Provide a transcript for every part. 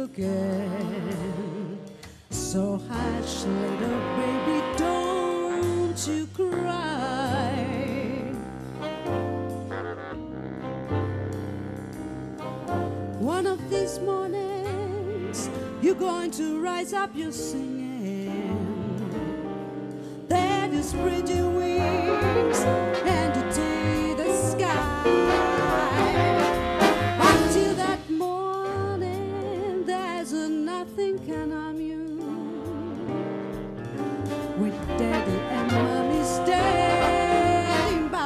looking. So hush, little baby, don't you cry. One of these mornings, you're going to rise up, you're singing. That is pretty wings, and to take the sky. Until that morning, there's nothing can harm you. With daddy and mommy standing by.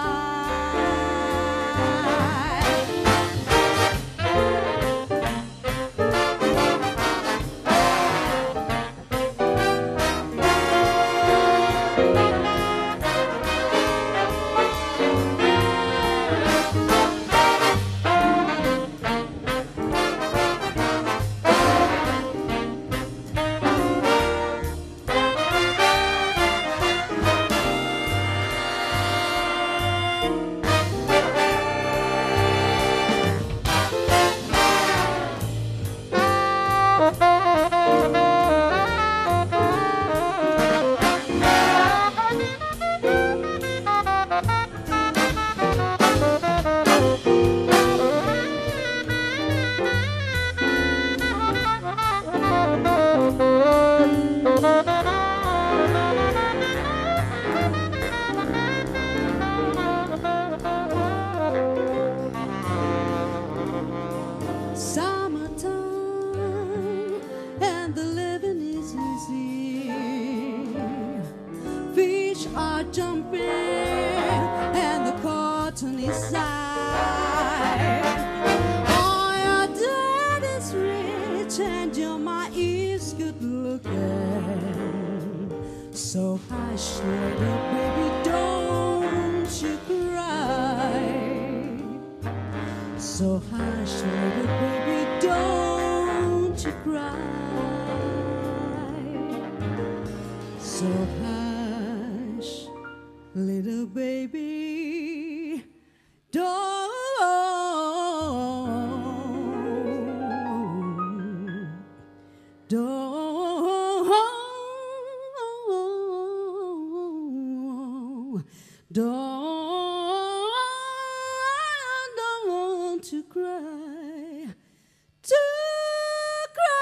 Summertime and the living is easy. Fish are jumping and the cotton is high. Oh, your dad is rich and your ma is good looking. So hush, little baby, don't you cry. So hush, little baby, don't you cry. So hush, little baby, don't want to cry, to cry.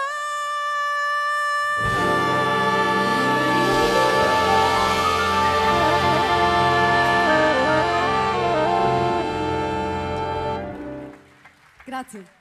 Grazie.